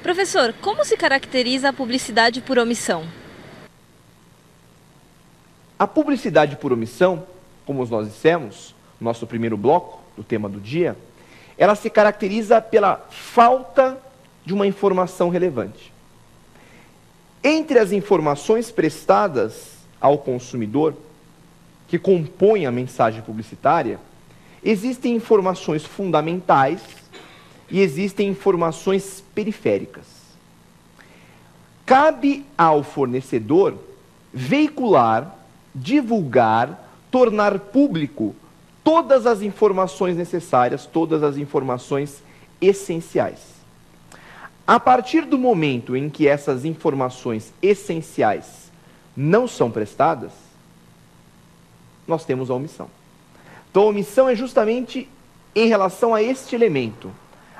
Professor, como se caracteriza a publicidade por omissão? A publicidade por omissão, como nós dissemos, nosso primeiro bloco do tema do dia, ela se caracteriza pela falta de uma informação relevante. Entre as informações prestadas ao consumidor, que compõem a mensagem publicitária, existem informações fundamentais e existem informações periféricas. Cabe ao fornecedor veicular, divulgar, tornar público todas as informações necessárias, todas as informações essenciais. A partir do momento em que essas informações essenciais não são prestadas, nós temos a omissão. Então, a omissão é justamente em relação a este elemento,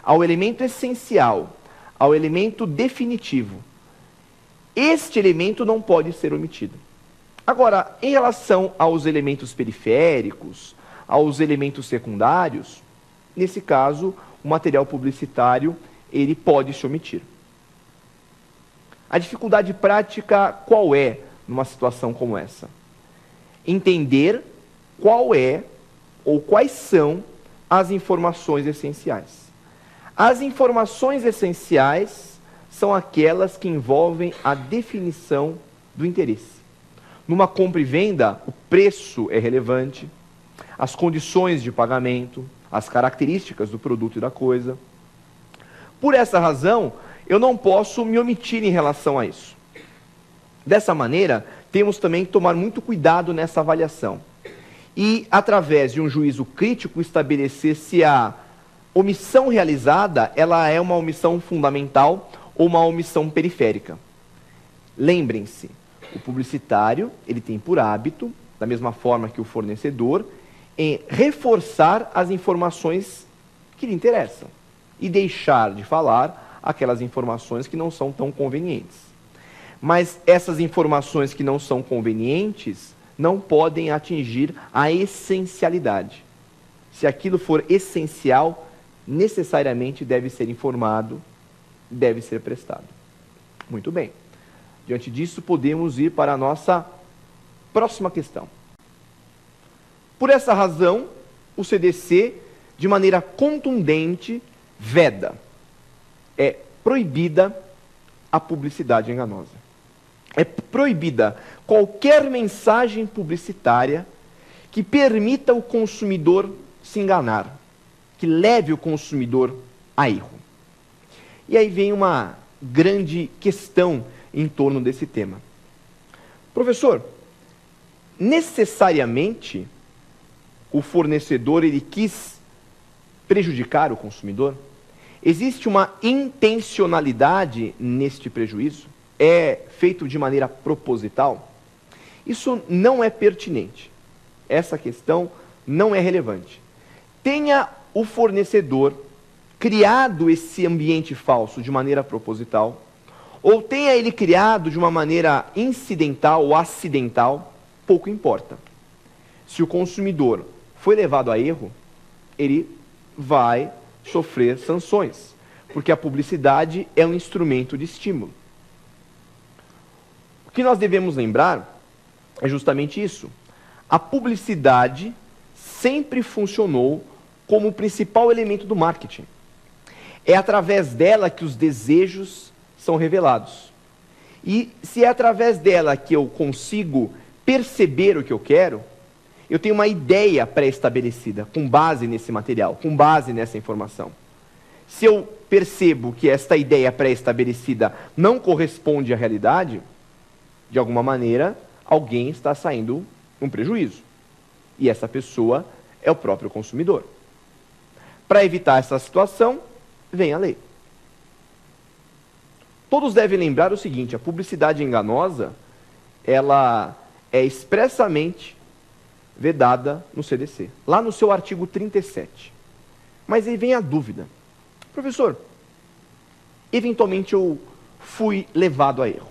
ao elemento essencial, ao elemento definitivo. Este elemento não pode ser omitido. Agora, em relação aos elementos periféricos, aos elementos secundários, nesse caso, o material publicitário, ele pode se omitir. A dificuldade prática qual é numa situação como essa? Entender qual é ou quais são as informações essenciais. As informações essenciais são aquelas que envolvem a definição do interesse. Numa compra e venda, o preço é relevante, as condições de pagamento, as características do produto e da coisa. Por essa razão, eu não posso me omitir em relação a isso. Dessa maneira, temos também que tomar muito cuidado nessa avaliação. E, através de um juízo crítico, estabelecer se a omissão realizada ela é uma omissão fundamental ou uma omissão periférica. Lembrem-se, o publicitário ele tem por hábito, da mesma forma que o fornecedor, em reforçar as informações que lhe interessam e deixar de falar aquelas informações que não são tão convenientes. Mas essas informações que não são convenientes não podem atingir a essencialidade. Se aquilo for essencial, necessariamente deve ser informado, deve ser prestado. Muito bem. Diante disso, podemos ir para a nossa próxima questão. Por essa razão, o CDC, de maneira contundente, veda, é proibida a publicidade enganosa. É proibida qualquer mensagem publicitária que permita o consumidor se enganar, que leve o consumidor a erro. E aí vem uma grande questão em torno desse tema. Professor, necessariamente o fornecedor ele quis prejudicar o consumidor? Existe uma intencionalidade neste prejuízo? É feito de maneira proposital? Isso não é pertinente. Essa questão não é relevante. Tenha o fornecedor criado esse ambiente falso de maneira proposital, ou tenha ele criado de uma maneira incidental ou acidental, pouco importa. Se o consumidor foi levado a erro, ele vai sofrer sanções, porque a publicidade é um instrumento de estímulo. O que nós devemos lembrar é justamente isso. A publicidade sempre funcionou como o principal elemento do marketing. É através dela que os desejos são revelados. E se é através dela que eu consigo perceber o que eu quero, eu tenho uma ideia pré-estabelecida, com base nesse material, com base nessa informação. Se eu percebo que esta ideia pré-estabelecida não corresponde à realidade, de alguma maneira, alguém está saindo um prejuízo. E essa pessoa é o próprio consumidor. Para evitar essa situação, vem a lei. Todos devem lembrar o seguinte: a publicidade enganosa, ela é expressamente vedada no CDC, lá no seu artigo 37. Mas aí vem a dúvida. Professor, eventualmente eu fui levado a erro.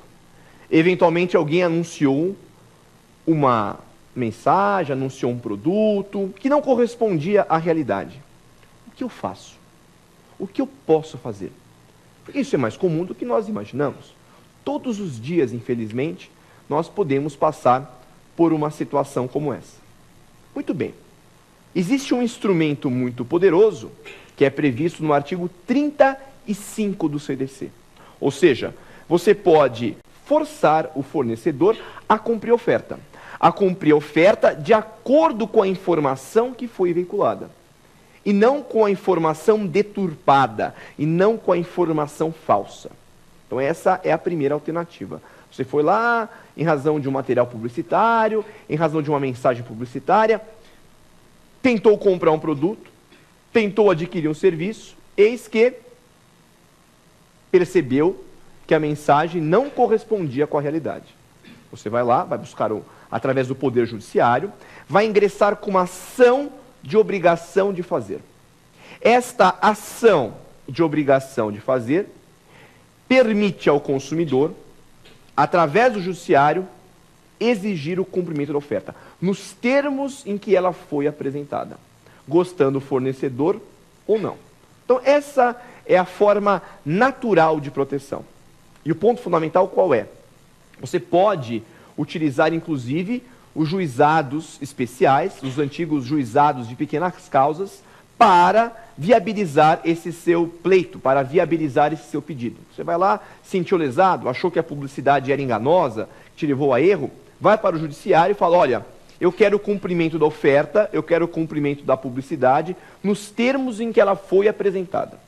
Eventualmente alguém anunciou uma mensagem, anunciou um produto que não correspondia à realidade. O que eu faço? O que eu posso fazer? Isso é mais comum do que nós imaginamos. Todos os dias, infelizmente, nós podemos passar por uma situação como essa. Muito bem. Existe um instrumento muito poderoso que é previsto no artigo 35 do CDC. Ou seja, você pode forçar o fornecedor a cumprir a oferta. A cumprir a oferta de acordo com a informação que foi veiculada. E não com a informação deturpada, e não com a informação falsa. Então essa é a primeira alternativa. Você foi lá, em razão de um material publicitário, em razão de uma mensagem publicitária, tentou comprar um produto, tentou adquirir um serviço, eis que percebeu que a mensagem não correspondia com a realidade. Você vai lá, vai buscar, através do Poder Judiciário, vai ingressar com uma ação de obrigação de fazer. Esta ação de obrigação de fazer permite ao consumidor, através do judiciário, exigir o cumprimento da oferta, nos termos em que ela foi apresentada, gostando o fornecedor ou não. Então, essa é a forma natural de proteção. E o ponto fundamental qual é? Você pode utilizar, inclusive, os juizados especiais, os antigos juizados de pequenas causas, para viabilizar esse seu pleito, para viabilizar esse seu pedido. Você vai lá, sentiu lesado, achou que a publicidade era enganosa, te levou a erro, vai para o judiciário e fala, olha, eu quero o cumprimento da oferta, eu quero o cumprimento da publicidade, nos termos em que ela foi apresentada.